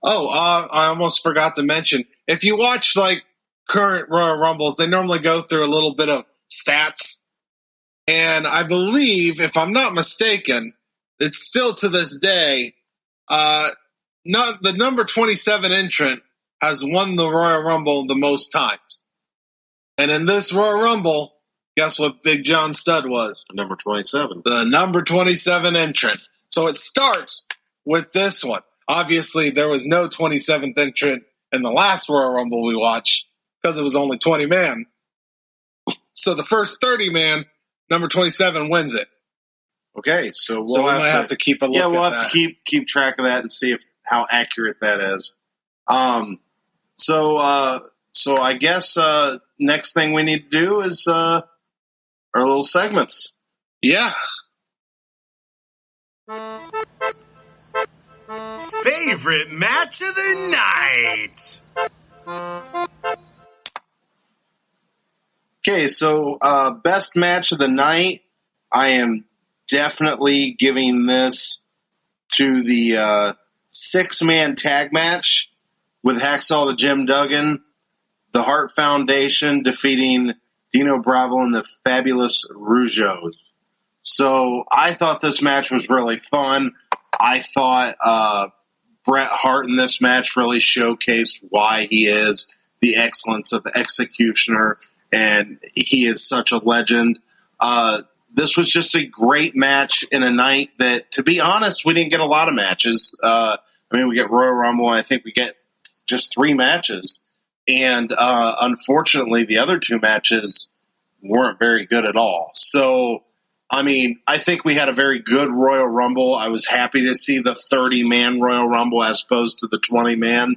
Oh, I almost forgot to mention, if you watch current Royal Rumbles, they normally go through a little bit of stats. And I believe, if I'm not mistaken, it's still to this day, the number 27 entrant has won the Royal Rumble the most times. And in this Royal Rumble, guess what Big John Studd was? Number 27. The number 27 entrant. So it starts with this one. Obviously, there was no 27th entrant in the last Royal Rumble we watched because it was only 20 man. So the first 30 man, number 27 wins it. Okay, so we might have to keep a look at that. Yeah, we'll have to keep track of that and see how accurate that is. So I guess next thing we need to do is our little segments. Yeah. Favorite match of the night. Okay, so best match of the night. I am definitely giving this to the 6-man tag match with Hacksaw to Jim Duggan, the Hart Foundation defeating Dino Bravo and the Fabulous Rougeaus. So I thought this match was really fun. I thought Bret Hart in this match really showcased why he is the excellence of executioner and he is such a legend. This was just a great match in a night that, to be honest, we didn't get a lot of matches. We get Royal Rumble, and I think we get just 3 matches. And unfortunately, the other 2 matches weren't very good at all. So, I think we had a very good Royal Rumble. I was happy to see the 30-man Royal Rumble as opposed to the 20-man.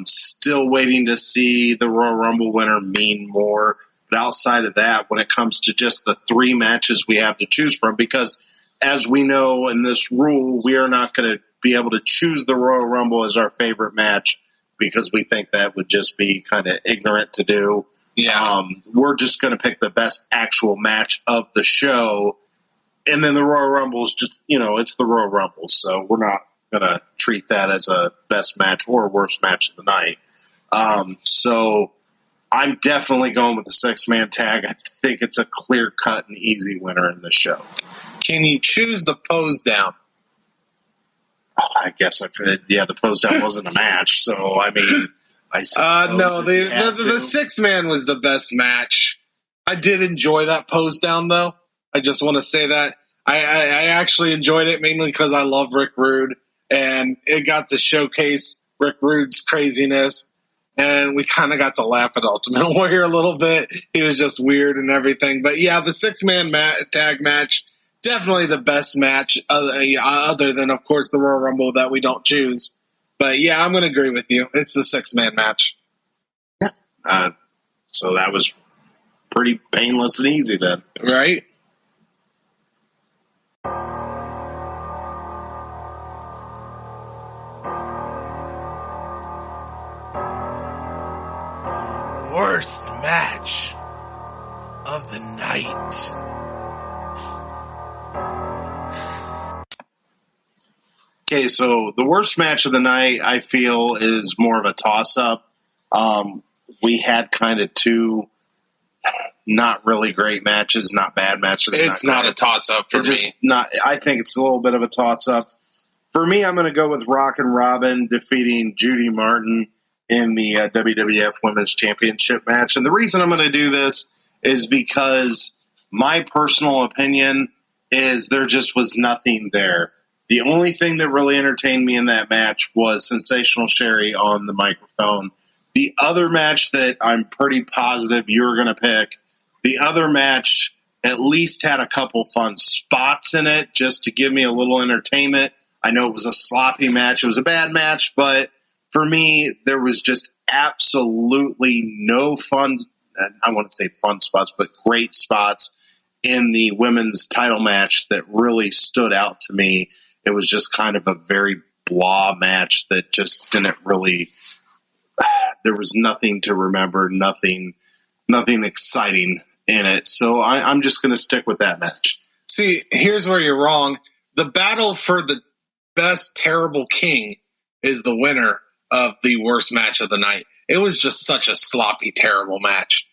Still waiting to see the Royal Rumble winner mean more. But outside of that, when it comes to just the 3 matches we have to choose from, because as we know in this rule, we are not going to be able to choose the Royal Rumble as our favorite match because we think that would just be kind of ignorant to do. Yeah. We're just going to pick the best actual match of the show. And then the Royal Rumble is just, it's the Royal Rumble. So we're not going to treat that as a best match or worst match of the night. So I'm definitely going with the 6-man tag. I think it's a clear-cut and easy winner in the show. Can you choose the pose down? I guess the pose down wasn't a match. So, I no, the 6-man was the best match. I did enjoy that pose down, though. I just want to say that. I actually enjoyed it mainly because I love Rick Rude, and it got to showcase Rick Rude's craziness, and we kind of got to laugh at Ultimate Warrior a little bit. He was just weird and everything. But, yeah, the 6-man tag match, definitely the best match, other than, of course, the Royal Rumble that we don't choose. But, yeah, I'm going to agree with you. It's the 6-man match. Yeah. So that was pretty painless and easy then. Right? Worst match of the night. Okay, so the worst match of the night, I feel, is more of a toss-up. We had kind of 2 not really great matches, not bad matches. It's not a toss-up for me. I think it's a little bit of a toss-up. For me, I'm going to go with Rockin' Robin defeating Judy Martin in the WWF Women's Championship match. And the reason I'm going to do this is because my personal opinion is there just was nothing there. The only thing that really entertained me in that match was Sensational Sherry on the microphone. The other match that I'm pretty positive you're going to pick, the other match at least had a couple fun spots in it just to give me a little entertainment. I know it was a sloppy match. It was a bad match, but for me, there was just absolutely no fun, I wouldn't say fun spots, but great spots in the women's title match that really stood out to me. It was just kind of a very blah match that just didn't really, there was nothing to remember, nothing exciting in it. So I'm just going to stick with that match. See, here's where you're wrong. The battle for the best terrible king is the winner of the worst match of the night. It was just such a sloppy, terrible match.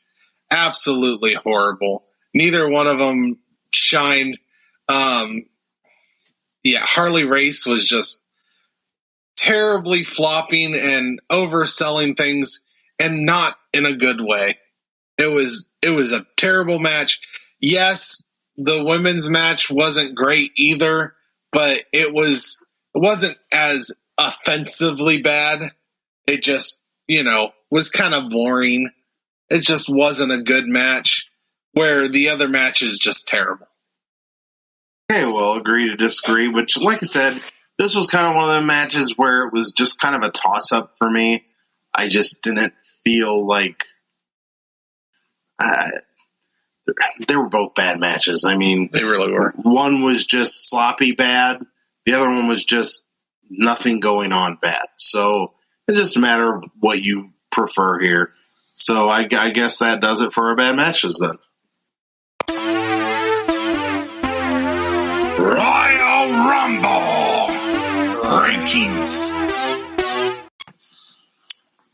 Absolutely horrible. Neither one of them shined. Harley Race was just terribly flopping and overselling things, and not in a good way. It was a terrible match. Yes, the women's match wasn't great either, but it wasn't as offensively bad. It just, was kind of boring. It just wasn't a good match, where the other match is just terrible. Okay, well, agree to disagree, which, like I said, this was kind of one of the matches where it was just kind of a toss-up for me. I just didn't feel like they were both bad matches. I mean, they really were. One was just sloppy bad. The other one was just nothing going on bad. So it's just a matter of what you prefer here. So I guess that does it for our bad matches then. Royal Rumble rankings.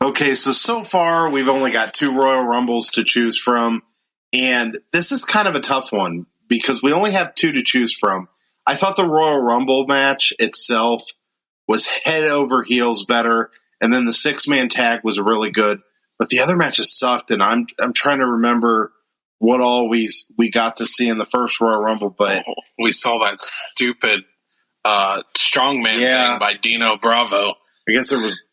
Okay, so far we've only got 2 Royal Rumbles to choose from, and this is kind of a tough one because we only have 2 to choose from. I thought the Royal Rumble match itself was head over heels better, and then the 6-man tag was really good. but the other matches sucked, and I'm trying to remember what all we got to see in the first Royal Rumble, but we saw that stupid strongman thing by Dino Bravo. I guess there was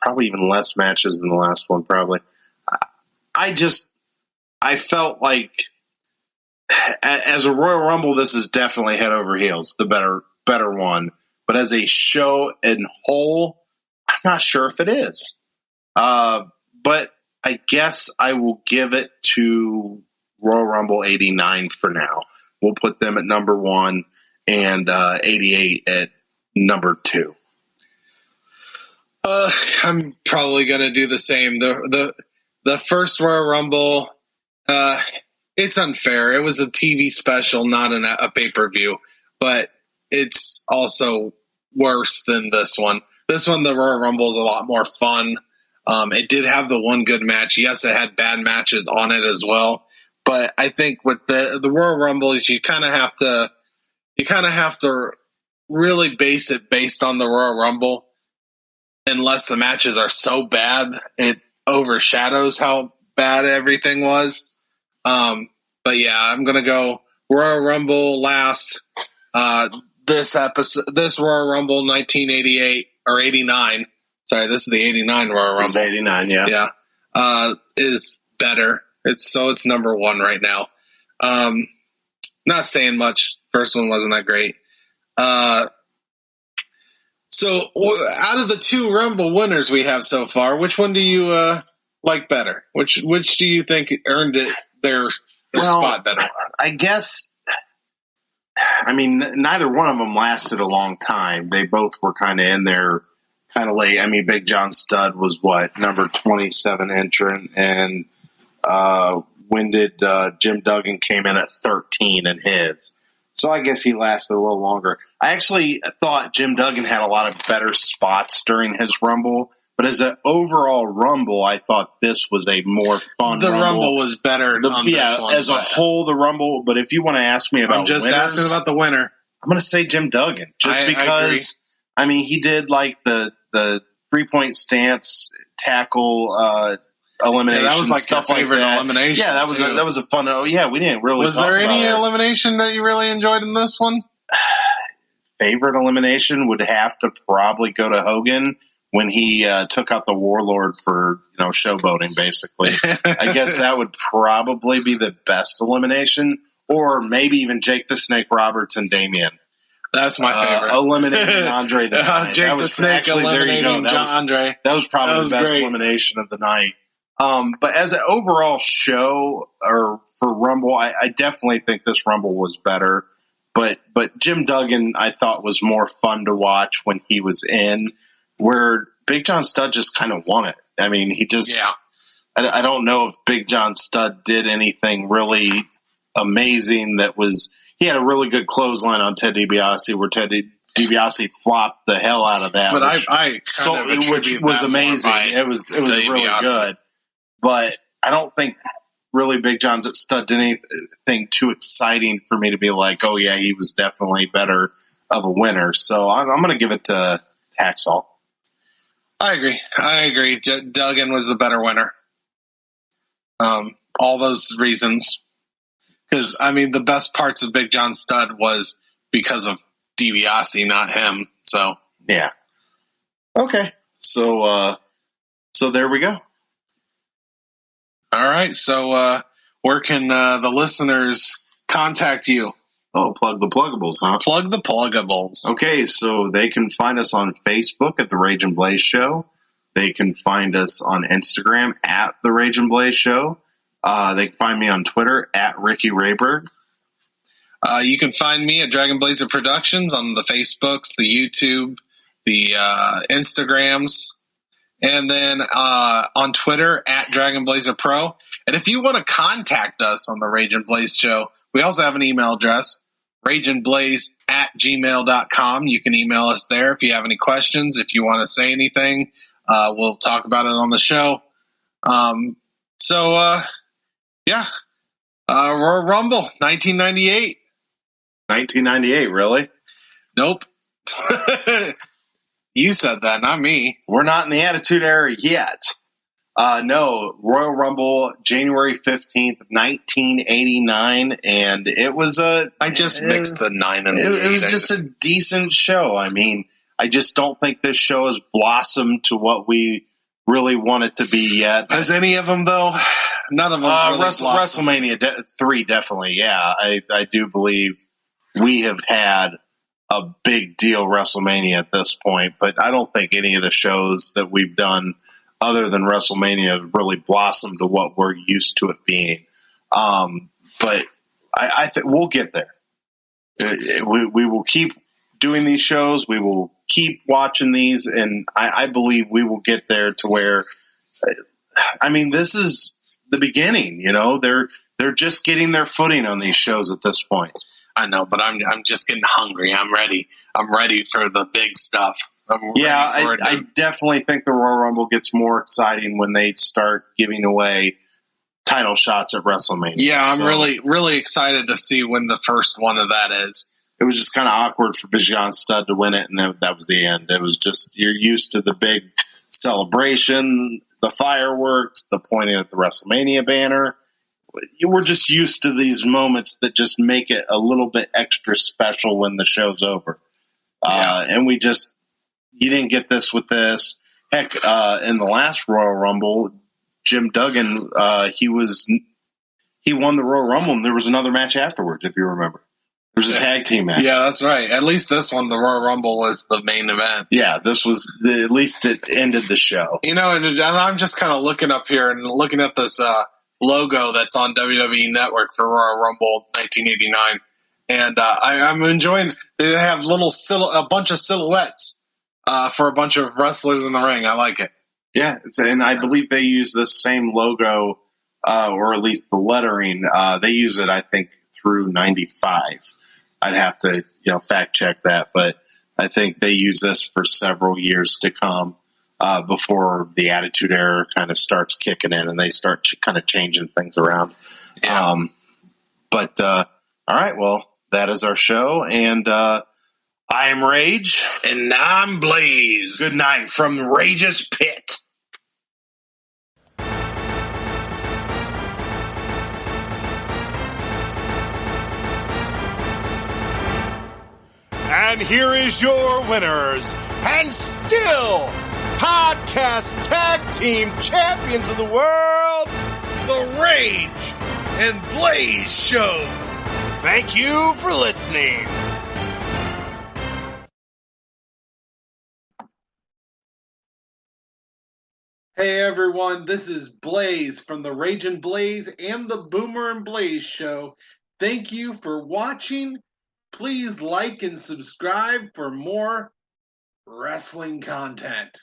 probably even less matches than the last one. Probably. I felt like as a Royal Rumble, this is definitely head over heels, the better one. But as a show in whole, I'm not sure if it is. But I guess I will give it to Royal Rumble 89 for now. We'll put them at number 1 and 88 at number 2. I'm probably going to do the same. The first Royal Rumble, it's unfair. It was a TV special, not a pay-per-view, but it's also worse than this one. This one, the Royal Rumble, is a lot more fun. It did have the one good match. Yes, it had bad matches on it as well. But I think with the Royal Rumble, you kind of have to really base it based on the Royal Rumble. Unless the matches are so bad, it overshadows how bad everything was. But yeah, I'm gonna go Royal Rumble last. This Royal Rumble 1988 or 89. Sorry, this is the 89 Royal Rumble. It's 89, yeah. Yeah. Is better. It's number 1 right now. Not saying much. First one wasn't that great. So out of the 2 Rumble winners we have so far, which one do you like better? Which do you think earned it their spot better? I guess, I mean, neither one of them lasted a long time. They both were kind of in there kind of late. I mean, Big John Studd was number 27 entrant, and when did Jim Duggan came in at 13 in his? So I guess he lasted a little longer. I actually thought Jim Duggan had a lot of better spots during his Rumble, but as an overall Rumble, I thought this was a more fun The Rumble. Rumble was better on this one. As a whole, the Rumble, but if you want to ask me about I'm just winners, asking about the winner. I'm going to say Jim Duggan, just because, I mean, he did like the 3-point stance, tackle, elimination, that was like stuff your favorite like that. elimination. Yeah, that was a fun. Oh yeah, we didn't really. Was there any elimination that you really enjoyed in this one? Favorite elimination would have to probably go to Hogan when he took out the Warlord for showboating. Basically, I guess that would probably be the best elimination, or maybe even Jake the Snake Roberts and Damien. That's my favorite. Eliminating Andre the Giant. Jake the Snake eliminating Andre. That was probably the best elimination of the night. But as an overall show or for Rumble, I definitely think this Rumble was better. But Jim Duggan, I thought, was more fun to watch when he was in, where Big John Studd just kind of won it. I mean, he just, I don't know if Big John Studd did anything really amazing he had a really good clothesline on Ted DiBiase where Ted DiBiase flopped the hell out of that. But which was amazing. It was really good. But I don't think really Big John Studd did anything too exciting for me to be like, oh, yeah, he was definitely better of a winner. So I'm going to give it to Hacksaw. I agree. Duggan was the better winner. All those reasons. Because, I mean, the best parts of Big John Studd was because of DiBiase, not him. So, yeah. Okay. So there we go. All right. So, where can the listeners contact you? Oh, plug the pluggables, huh? Plug the pluggables. Okay. So they can find us on Facebook at The Rage and Blaze Show. They can find us on Instagram at The Rage and Blaze Show. They can find me on Twitter at Ricky Rayberg. You can find me at Dragon Blazer Productions on the Facebooks, the YouTube, the Instagrams. And then on Twitter, at Dragon Blazer Pro. And if you want to contact us on the Rage and Blaze Show, we also have an email address, rageandblaze@gmail.com. You can email us there if you have any questions. If you want to say anything, we'll talk about it on the show. Royal Rumble, 1998. 1998, really? Nope. You said that, not me. We're not in the Attitude Era yet. No, Royal Rumble, January 15th, 1989, and it was I just mixed the 9 and the 8. It was just a decent show. I mean, I just don't think this show has blossomed to what we really want it to be yet. Has any of them, though? None of them really WrestleMania 3, definitely, yeah. I do believe we have had a big deal WrestleMania at this point, but I don't think any of the shows that we've done other than WrestleMania have really blossomed to what we're used to it being. But I think we'll get there. We will keep doing these shows. We will keep watching these, and I believe we will get there to where, I mean, this is the beginning, you know, they're just getting their footing on these shows at this point. I know, but I'm just getting hungry. I'm ready. I'm ready for the big stuff. I definitely think the Royal Rumble gets more exciting when they start giving away title shots at WrestleMania. Yeah, I'm really excited to see when the first one of that is. It was just kind of awkward for Bijan Stud to win it, and that was the end. It was just, you're used to the big celebration, the fireworks, the pointing at the WrestleMania banner. You were just used to these moments that just make it a little bit extra special when the show's over. And you didn't get this with this. Heck, in the last Royal Rumble, Jim Duggan, he won the Royal Rumble, and there was another match afterwards, if you remember. There was a tag team match. Yeah, that's right. At least this one, the Royal Rumble, was the main event. Yeah, this was at least it ended the show. You know, and I'm just kind of looking up here and looking at this logo that's on WWE Network for Royal Rumble 1989, and I'm enjoying. They have a bunch of silhouettes for a bunch of wrestlers in the ring. I like it. Yeah, and I believe they use the same logo, or at least the lettering. They use it, I think, through '95. I'd have to, fact check that, but I think they use this for several years to come before the Attitude Era kind of starts kicking in and they start kind of changing things around. Yeah. All right, well, that is our show, and I am Rage. And I'm Blaze. Good night from Rage's Pit. And here is your winners, and still podcast tag team champions of the world, the Rage and Blaze Show. Thank you for listening. Hey everyone, this is Blaze from the Rage and Blaze and the Boomer and Blaze Show. Thank you for watching. Please like and subscribe for more wrestling content.